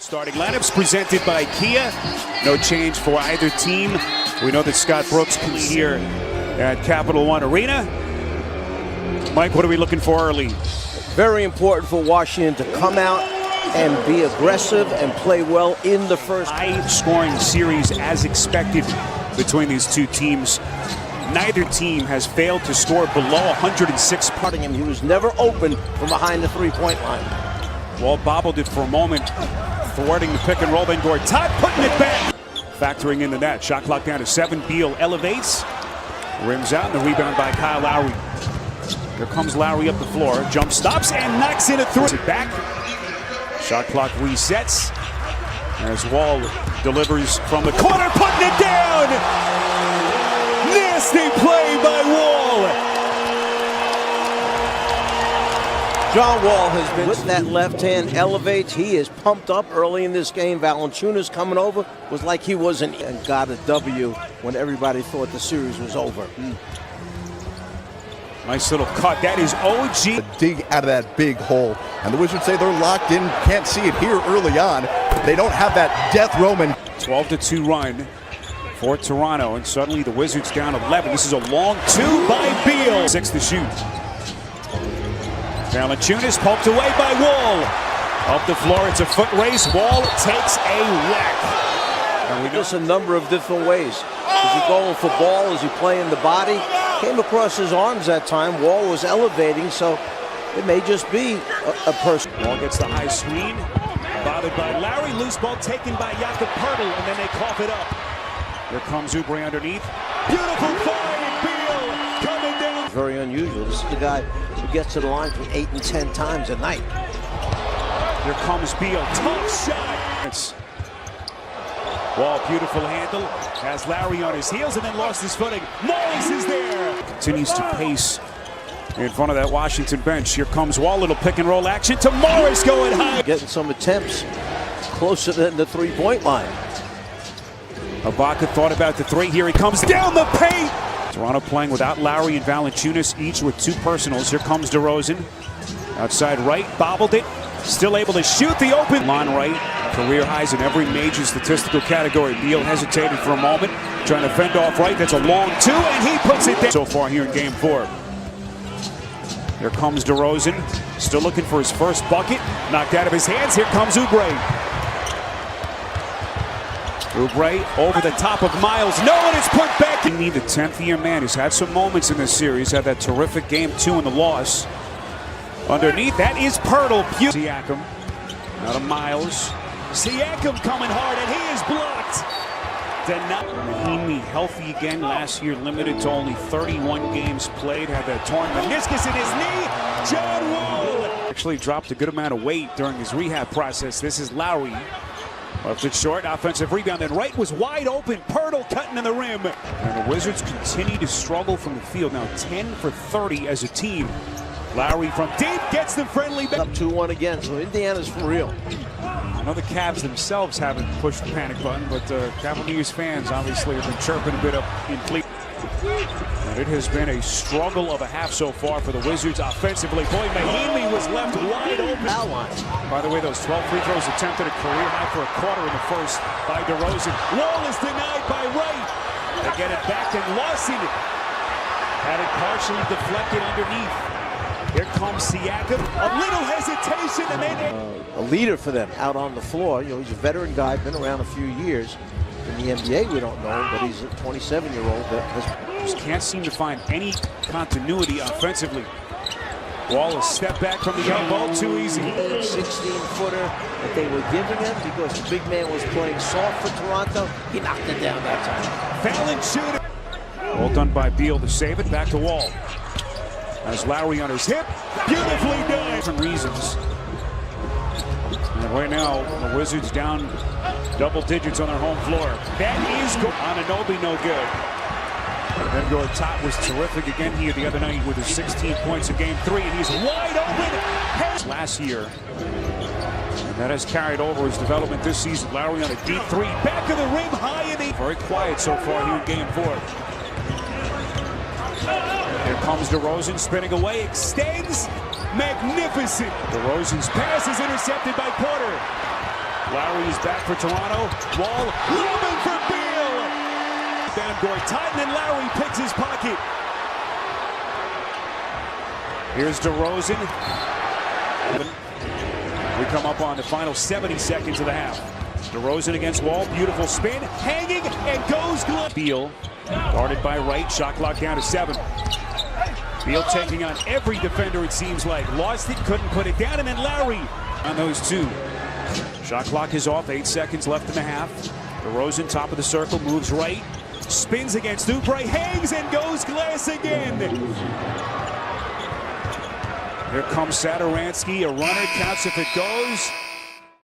Starting lineups presented by Kia. No change for either team. We know that Scott Brooks can be here at Capital One Arena. Mike, what are we looking for early? Very important for Washington to come out and be aggressive and play well in the first. High-scoring series as expected between these two teams. Neither team has failed to score below 106. Putting him, he was never open from behind the three-point line. Wall bobbled it for a moment, thwarting the pick and roll, then Gortat putting it back. Factoring in the net, shot clock down to 7. Beal elevates, rims out, and the rebound by Kyle Lowry. Here comes Lowry up the floor, jump stops, and knocks in a three. It back. Shot clock resets as Wall delivers from the corner, putting it down. Nasty play by Wall. John Wall has been with that left hand, elevates. He is pumped up early in this game. Valanciunas coming over was like he wasn't, and got a W when everybody thought the series was over. Nice little cut. That is OG. Dig out of that big hole. And the Wizards say they're locked in. Can't see it here early on. They don't have that death Roman. 12-2 run for Toronto. And suddenly the Wizards down 11. This is a long two by Beal. 6 to shoot. Valanciunas poked away by Wall. Up the floor, it's a foot race. Wall takes a whack. And we just a number of different ways. Is he going for ball? Is he playing the body? Came across his arms that time. Wall was elevating, so it may just be a person. Wall gets the high screen. Bothered by Lowry. Loose ball taken by Jakob Poeltl, and then they cough it up. Here comes Oubre underneath. Beautiful find, Beal coming down. Very unusual. This is the guy who gets to the line from 8 and 10 times a night. Here comes Beal. Tough shot. It's Wall, beautiful handle. Has Lowry on his heels and then lost his footing. Morris is there. Continues to pace in front of that Washington bench. Here comes Wall. Little pick and roll action to Morris going high. Getting some attempts closer than the three-point line. Ibaka thought about the three. Here he comes down the paint. Toronto playing without Lowry and Valanciunas, each with 2 personals. Here comes DeRozan. Outside right, bobbled it. Still able to shoot the open. Lon right, career highs in every major statistical category. Beal hesitated for a moment, trying to fend off right. That's a long two, and he puts it down. So far here in game 4. Here comes DeRozan, still looking for his first bucket. Knocked out of his hands. Here comes Oubre. Oubre over the top of Miles. No, and it's put back. The 10th year man has had some moments in this series. Had that terrific game 2 in the loss. Underneath, that is Poeltl. Siakam, out of Miles. Siakam coming hard, and he is blocked. Mahimi healthy again. Last year limited to only 31 games played. Had that torn meniscus in his knee. John Wall actually dropped a good amount of weight during his rehab process. This is Lowry. Left it short, offensive rebound, and right was wide open. Poeltl cutting in the rim. And the Wizards continue to struggle from the field. Now 10 for 30 as a team. Lowry from deep gets the friendly back. Up 2-1 again, so Indiana's for real. I know the Cavs themselves haven't pushed the panic button, but Cavaliers fans obviously have been chirping a bit up in Cleveland. And it has been a struggle of a half so far for the Wizards offensively. Boy, Mahimi was left wide open. By the way, those 12 free throws attempted, a career high for a quarter in the first by DeRozan. Wall is denied by Wright. They get it back, and Lawson had it partially deflected underneath. Here comes Siakam. A little hesitation, and then a leader for them out on the floor. You know, he's a veteran guy, been around a few years. In the NBA, we don't know him, but he's a 27-year-old that just can't seem to find any continuity offensively. Wall is step back from the elbow, too easy. 16-footer that they were giving him because the big man was playing soft for Toronto. He knocked it down that time. Valanciunas. Well done by Beal to save it. Back to Wall. As Lowry on his hip, beautifully done. Different reasons. And right now, the Wizards down double digits on their home floor. That is good. Anunoby no good. And then Gortat was terrific again here the other night with his 16 points in game 3, and he's wide open. Last year. And that has carried over his development this season. Lowry on a deep 3, back of the rim, high in the. Very quiet so far here in game 4. Here comes DeRozan spinning away, extends, magnificent. DeRozan's pass is intercepted by Porter. Lowry is back for Toronto. Wall, looming for Beal. Down Gortat, and Lowry picks his pocket. Here's DeRozan. We come up on the final 70 seconds of the half. DeRozan against Wall, beautiful spin, hanging, and goes glove. Beal, guarded by Wright, shot clock down to 7. Beal taking on every defender, it seems like. Lost it, couldn't put it down, and then Lowry on those two. Shot clock is off, 8 seconds left in the half. DeRozan, top of the circle, moves right, spins against Oubre, hangs, and goes glass again. Here comes Satoransky, a runner, counts if it goes.